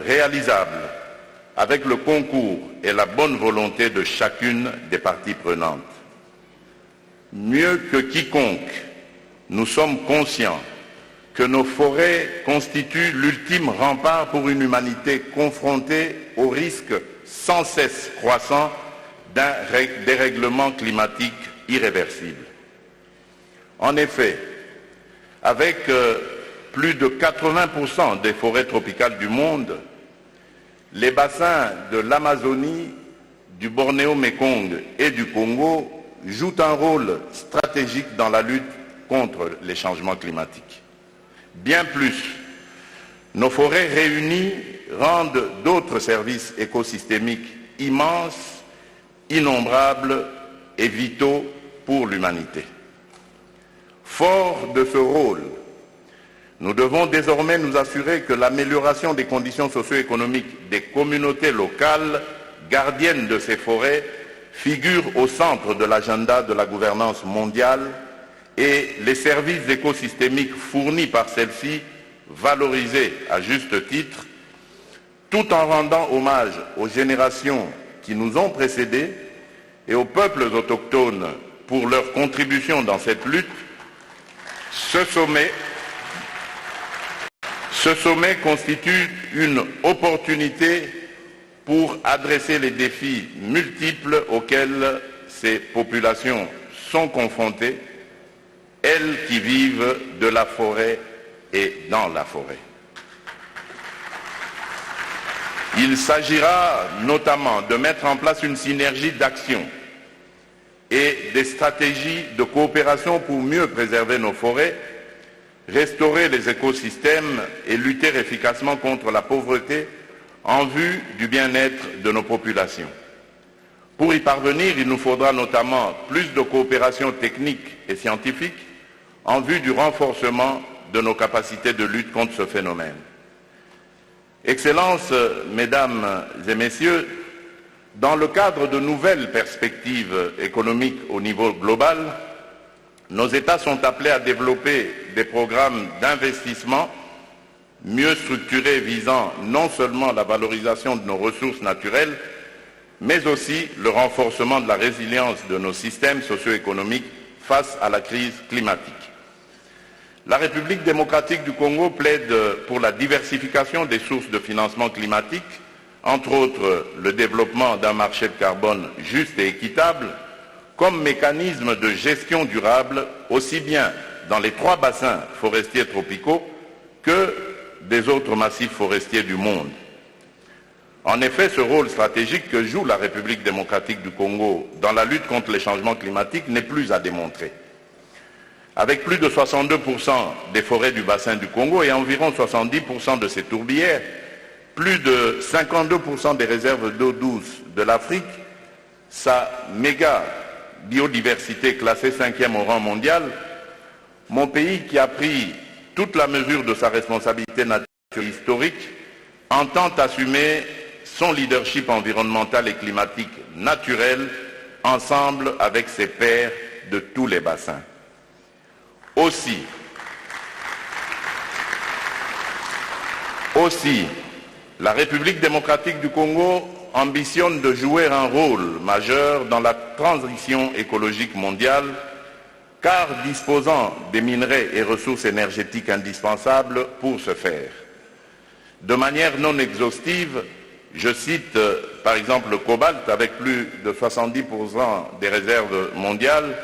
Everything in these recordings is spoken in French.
réalisable avec le concours et la bonne volonté de chacune des parties prenantes. Mieux que quiconque, nous sommes conscients que nos forêts constituent l'ultime rempart pour une humanité confrontée au risque sans cesse croissant d'un dérèglement climatique irréversible. En effet, avec plus de 80% des forêts tropicales du monde, les bassins de l'Amazonie, du Bornéo-Mékong et du Congo jouent un rôle stratégique dans la lutte contre les changements climatiques. Bien plus, nos forêts réunies rendent d'autres services écosystémiques immenses, innombrables et vitaux pour l'humanité. Forts de ce rôle, nous devons désormais nous assurer que l'amélioration des conditions socio-économiques des communautés locales gardiennes de ces forêts figure au centre de l'agenda de la gouvernance mondiale et les services écosystémiques fournis par celles-ci valorisés à juste titre, tout en rendant hommage aux générations qui nous ont précédés et aux peuples autochtones pour leur contribution dans cette lutte. Ce sommet constitue une opportunité pour adresser les défis multiples auxquels ces populations sont confrontées, elles qui vivent de la forêt et dans la forêt. Il s'agira notamment de mettre en place une synergie d'action et des stratégies de coopération pour mieux préserver nos forêts, restaurer les écosystèmes et lutter efficacement contre la pauvreté en vue du bien-être de nos populations. Pour y parvenir, il nous faudra notamment plus de coopération technique et scientifique en vue du renforcement de nos capacités de lutte contre ce phénomène. Excellences, Mesdames et Messieurs, dans le cadre de nouvelles perspectives économiques au niveau global, nos États sont appelés à développer des programmes d'investissement mieux structurés visant non seulement la valorisation de nos ressources naturelles, mais aussi le renforcement de la résilience de nos systèmes socio-économiques face à la crise climatique. La République démocratique du Congo plaide pour la diversification des sources de financement climatique, entre autres le développement d'un marché de carbone juste et équitable, comme mécanisme de gestion durable, aussi bien dans les 3 bassins forestiers tropicaux que des autres massifs forestiers du monde. En effet, ce rôle stratégique que joue la République démocratique du Congo dans la lutte contre les changements climatiques n'est plus à démontrer. Avec plus de 62% des forêts du bassin du Congo et environ 70% de ses tourbières, plus de 52% des réserves d'eau douce de l'Afrique, sa méga biodiversité classée 5e au rang mondial, mon pays qui a pris toute la mesure de sa responsabilité naturelle historique entend assumer son leadership environnemental et climatique naturel ensemble avec ses pairs de tous les bassins. Aussi, la République démocratique du Congo ambitionne de jouer un rôle majeur dans la transition écologique mondiale, car disposant des minerais et ressources énergétiques indispensables pour ce faire. De manière non exhaustive, je cite par exemple le cobalt avec plus de 70% des réserves mondiales,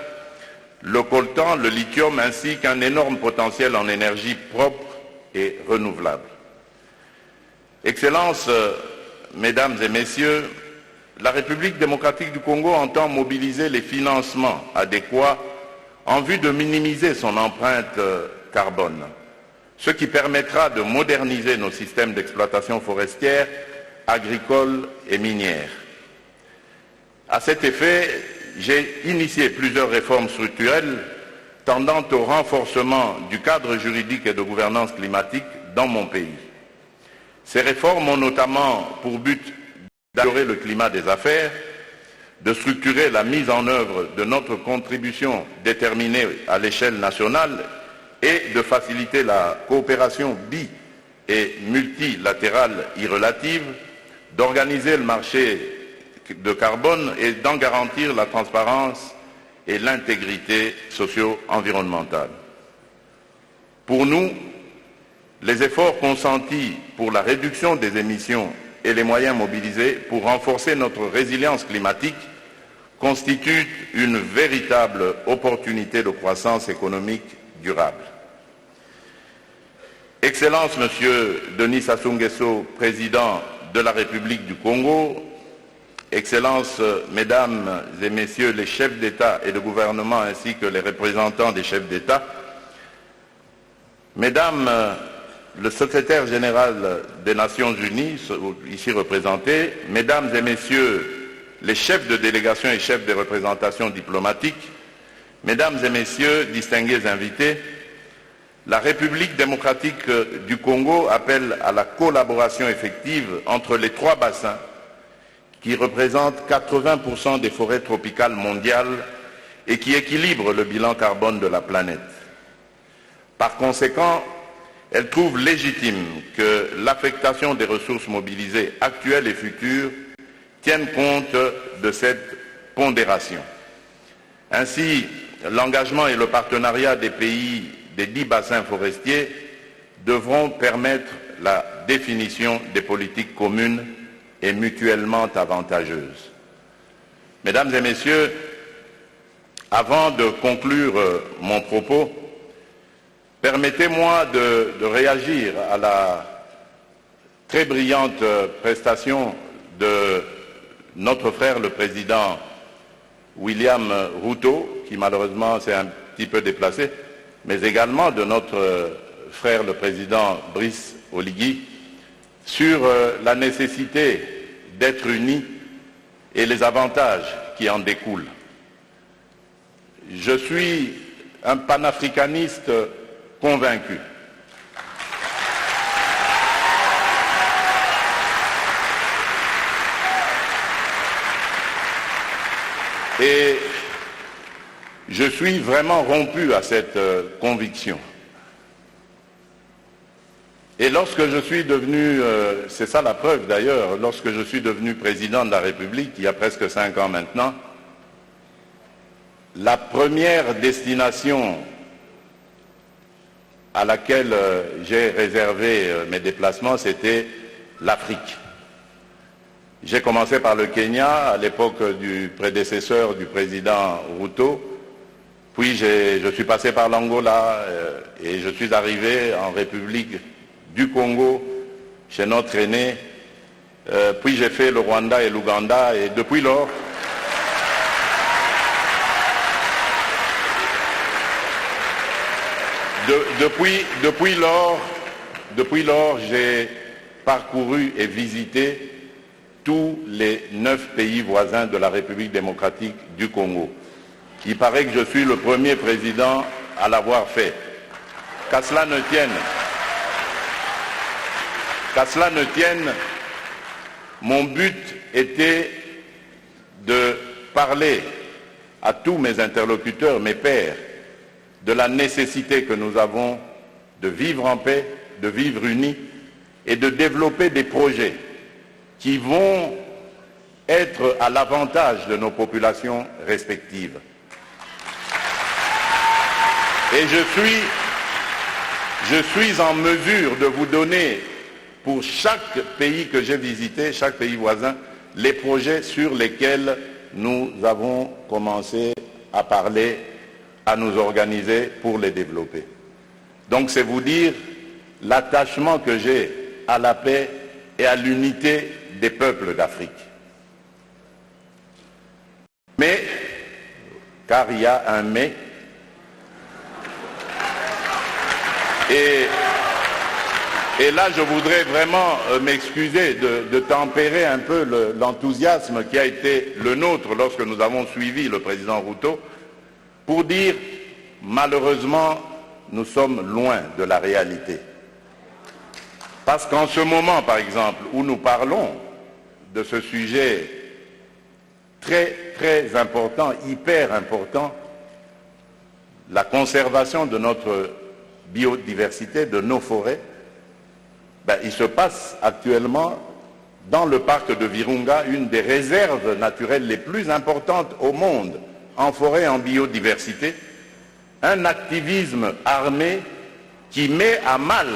le coltan, le lithium ainsi qu'un énorme potentiel en énergie propre et renouvelable. Excellences, Mesdames et Messieurs, la République démocratique du Congo entend mobiliser les financements adéquats en vue de minimiser son empreinte carbone, ce qui permettra de moderniser nos systèmes d'exploitation forestière, agricole et minière. À cet effet, j'ai initié plusieurs réformes structurelles tendant au renforcement du cadre juridique et de gouvernance climatique dans mon pays. Ces réformes ont notamment pour but d'améliorer le climat des affaires, de structurer la mise en œuvre de notre contribution déterminée à l'échelle nationale et de faciliter la coopération et multilatérale irrelative, d'organiser le marché de carbone et d'en garantir la transparence et l'intégrité socio-environnementale. Pour nous, les efforts consentis pour la réduction des émissions et les moyens mobilisés pour renforcer notre résilience climatique constituent une véritable opportunité de croissance économique durable. Excellences, Monsieur Denis Sassou Nguesso, Président de la République du Congo, Excellences, Mesdames et Messieurs les chefs d'État et de gouvernement ainsi que les représentants des chefs d'État, Mesdames le secrétaire général des Nations Unies, ici représenté, Mesdames et Messieurs les chefs de délégation et chefs de représentation diplomatique, Mesdames et Messieurs, distingués invités, la République démocratique du Congo appelle à la collaboration effective entre les trois bassins qui représentent 80% des forêts tropicales mondiales et qui équilibrent le bilan carbone de la planète. Par conséquent, elle trouve légitime que l'affectation des ressources mobilisées actuelles et futures tienne compte de cette pondération. Ainsi, l'engagement et le partenariat des pays des 10 bassins forestiers devront permettre la définition des politiques communes et mutuellement avantageuses. Mesdames et Messieurs, avant de conclure mon propos, permettez-moi de réagir à la très brillante prestation de notre frère le président William Ruto, qui malheureusement s'est un petit peu déplacé, mais également de notre frère le président Brice Oligui, sur la nécessité d'être unis et les avantages qui en découlent. Je suis un panafricaniste convaincu. Et je suis vraiment rompu à cette conviction. Et lorsque je suis devenu, c'est ça la preuve d'ailleurs, lorsque je suis devenu président de la République, il y a presque 5 ans maintenant, la première destination à laquelle j'ai réservé mes déplacements, c'était l'Afrique. J'ai commencé par le Kenya, à l'époque du prédécesseur du président Ruto, puis je suis passé par l'Angola et je suis arrivé en République du Congo, chez notre aîné, puis j'ai fait le Rwanda et l'Ouganda, et depuis lors, depuis lors, j'ai parcouru et visité tous les 9 pays voisins de la République démocratique du Congo. Il paraît que je suis le premier président à l'avoir fait. Qu'à cela ne tienne, mon but était de parler à tous mes interlocuteurs, mes pairs, de la nécessité que nous avons de vivre en paix, de vivre unis et de développer des projets qui vont être à l'avantage de nos populations respectives. Et je suis en mesure de vous donner, pour chaque pays que j'ai visité, chaque pays voisin, les projets sur lesquels nous avons commencé à parler, à nous organiser pour les développer. Donc c'est vous dire l'attachement que j'ai à la paix et à l'unité des peuples d'Afrique. Mais, car il y a un mais, et là je voudrais vraiment m'excuser de tempérer un peu l'enthousiasme qui a été le nôtre lorsque nous avons suivi le président Ruto, pour dire malheureusement nous sommes loin de la réalité. Parce qu'en ce moment, par exemple, où nous parlons de ce sujet très, très important, hyper important, la conservation de notre biodiversité, de nos forêts, il se passe actuellement dans le parc de Virunga une des réserves naturelles les plus importantes au monde, en forêt et en biodiversité, un activisme armé qui met à mal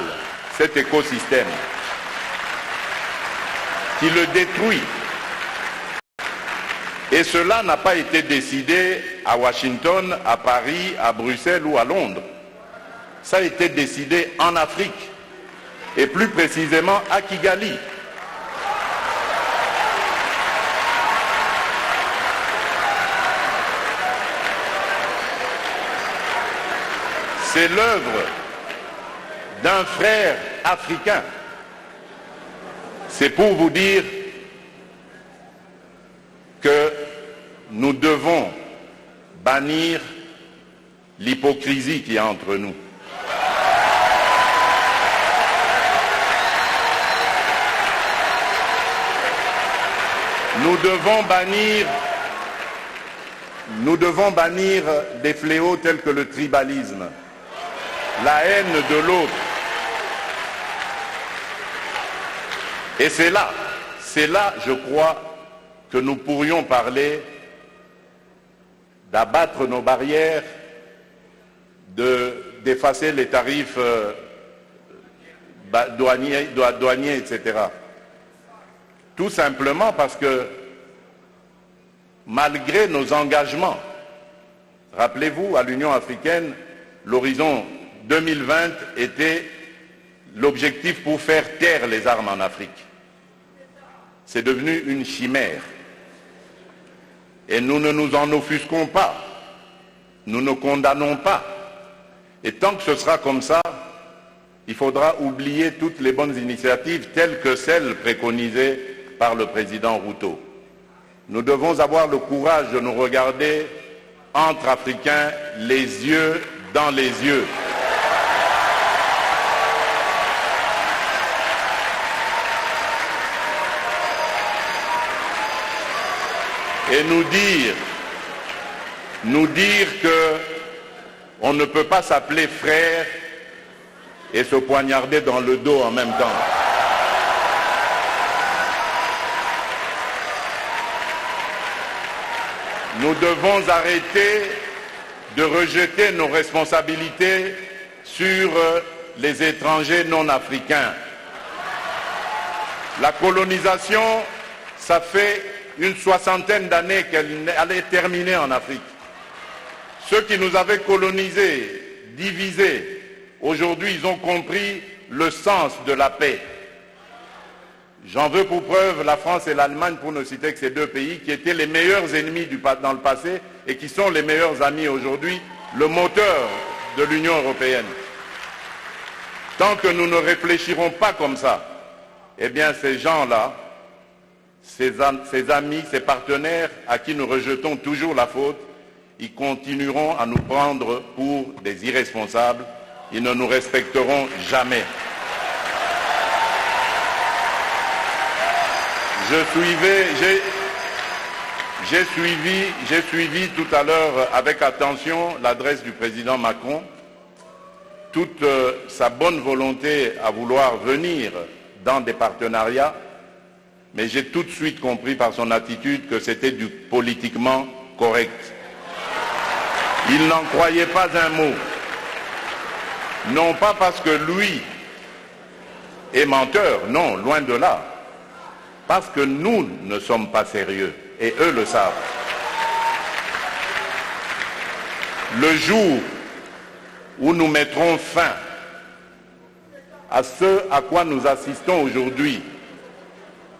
cet écosystème, qui le détruit. Et cela n'a pas été décidé à Washington, à Paris, à Bruxelles ou à Londres. Ça a été décidé en Afrique, et plus précisément à Kigali. C'est l'œuvre d'un frère africain. C'est pour vous dire que nous devons bannir l'hypocrisie qui est entre nous. Nous devons bannir des fléaux tels que le tribalisme, la haine de l'autre. Et c'est là, je crois, que nous pourrions parler d'abattre nos barrières, d'effacer les tarifs douaniers, etc. Tout simplement parce que, malgré nos engagements, rappelez-vous, à l'Union africaine, l'horizon 2020 était l'objectif pour faire taire les armes en Afrique. C'est devenu une chimère. Et nous ne nous en offusquons pas. Nous ne condamnons pas. Et tant que ce sera comme ça, il faudra oublier toutes les bonnes initiatives telles que celles préconisées par le président Ruto. Nous devons avoir le courage de nous regarder entre Africains, les yeux dans les yeux. Et nous dire que on ne peut pas s'appeler frère et se poignarder dans le dos en même temps. Nous devons arrêter de rejeter nos responsabilités sur les étrangers non africains. La colonisation, ça fait une soixantaine d'années qu'elle allait terminer en Afrique. Ceux qui nous avaient colonisés, divisés, aujourd'hui ils ont compris le sens de la paix. J'en veux pour preuve la France et l'Allemagne, pour ne citer que ces deux pays, qui étaient les meilleurs ennemis dans le passé et qui sont les meilleurs amis aujourd'hui, le moteur de l'Union européenne. Tant que nous ne réfléchirons pas comme ça, eh bien ces gens-là, ces amis, ces partenaires à qui nous rejetons toujours la faute, ils continueront à nous prendre pour des irresponsables, ils ne nous respecteront jamais. J'ai suivi tout à l'heure avec attention l'adresse du président Macron, toute sa bonne volonté à vouloir venir dans des partenariats, mais j'ai tout de suite compris par son attitude que c'était du politiquement correct. Il n'en croyait pas un mot. Non pas parce que lui est menteur, non, loin de là. Parce que nous ne sommes pas sérieux, et eux le savent. Le jour où nous mettrons fin à ce à quoi nous assistons aujourd'hui,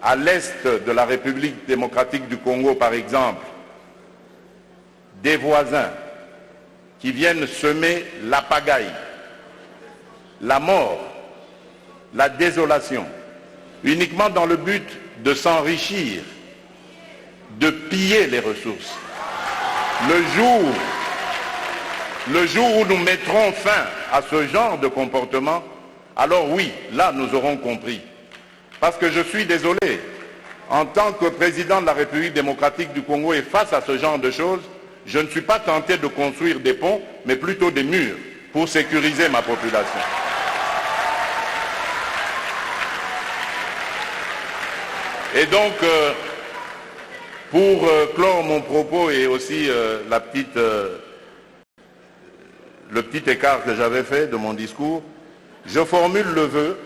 à l'est de la République démocratique du Congo par exemple, des voisins qui viennent semer la pagaille, la mort, la désolation, uniquement dans le but de s'enrichir, de piller les ressources. Le jour où nous mettrons fin à ce genre de comportement, alors oui, là nous aurons compris. Parce que je suis désolé, en tant que président de la République démocratique du Congo et face à ce genre de choses, je ne suis pas tenté de construire des ponts, mais plutôt des murs pour sécuriser ma population. Et donc, pour clore mon propos et aussi le petit écart que j'avais fait de mon discours, je formule le vœu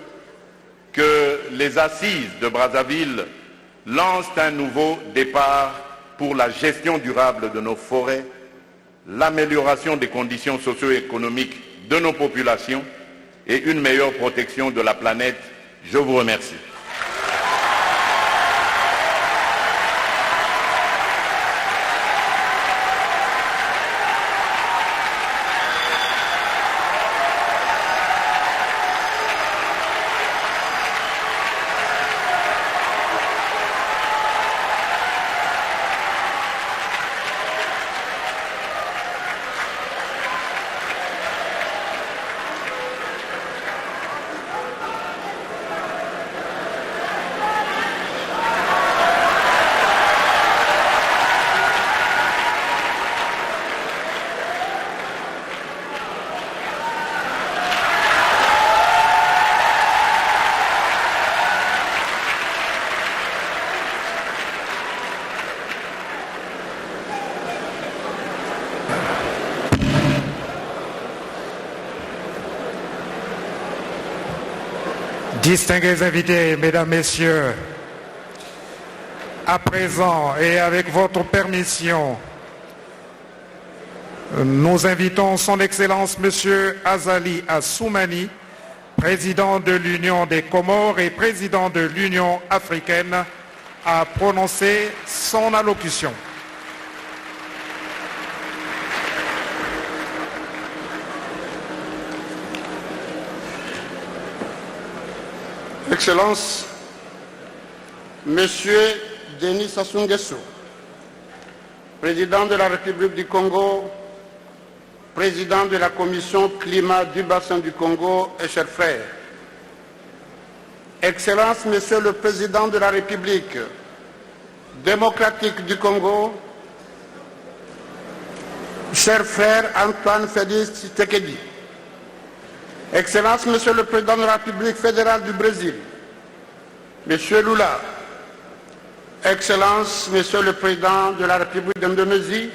que les assises de Brazzaville lancent un nouveau départ pour la gestion durable de nos forêts, l'amélioration des conditions socio-économiques de nos populations et une meilleure protection de la planète. Je vous remercie. Distingués invités, mesdames, messieurs, à présent et avec votre permission, nous invitons son Excellence Monsieur Azali Assoumani, président de l'Union des Comores et président de l'Union africaine, à prononcer son allocution. Excellences, Monsieur Denis Sassou Nguesso, Président de la République du Congo, Président de la Commission Climat du Bassin du Congo et chers frères, Excellences, Monsieur le Président de la République démocratique du Congo, cher frère Antoine Félix Tshisekedi, Excellences, Monsieur le Président de la République fédérale du Brésil, Monsieur Lula, Excellences, Monsieur le Président de la République d'Indonésie,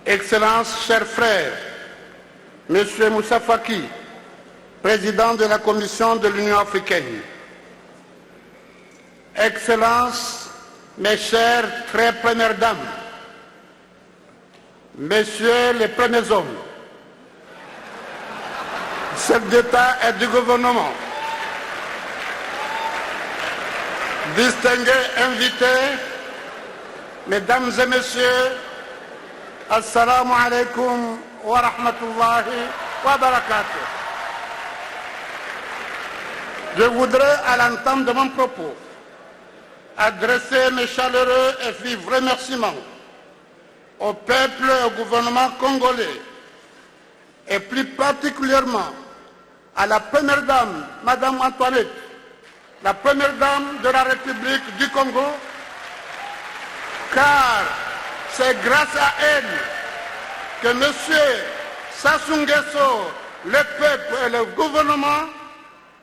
Excellences, chers frères, Monsieur Moussa Faki, Président de la Commission de l'Union africaine, Excellences, mes chères très premières dames, Messieurs les premiers hommes, chefs d'État et du gouvernement, distingués invités, mesdames et messieurs, assalamu alaikum wa rahmatullahi wa barakatuh. Je voudrais, à l'entame de mon propos, adresser mes chaleureux et vifs remerciements au peuple et au gouvernement congolais, et plus particulièrement à la première dame, Madame Antoinette, la première dame de la République du Congo, car c'est grâce à elle que M. Sassou Nguesso, le peuple et le gouvernement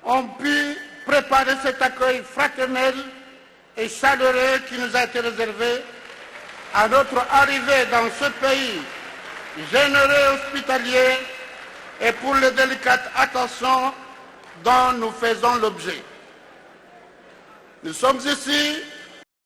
ont pu préparer cet accueil fraternel et chaleureux qui nous a été réservé à notre arrivée dans ce pays généreux et hospitalier et pour les délicates attentions dont nous faisons l'objet. Nous sommes ici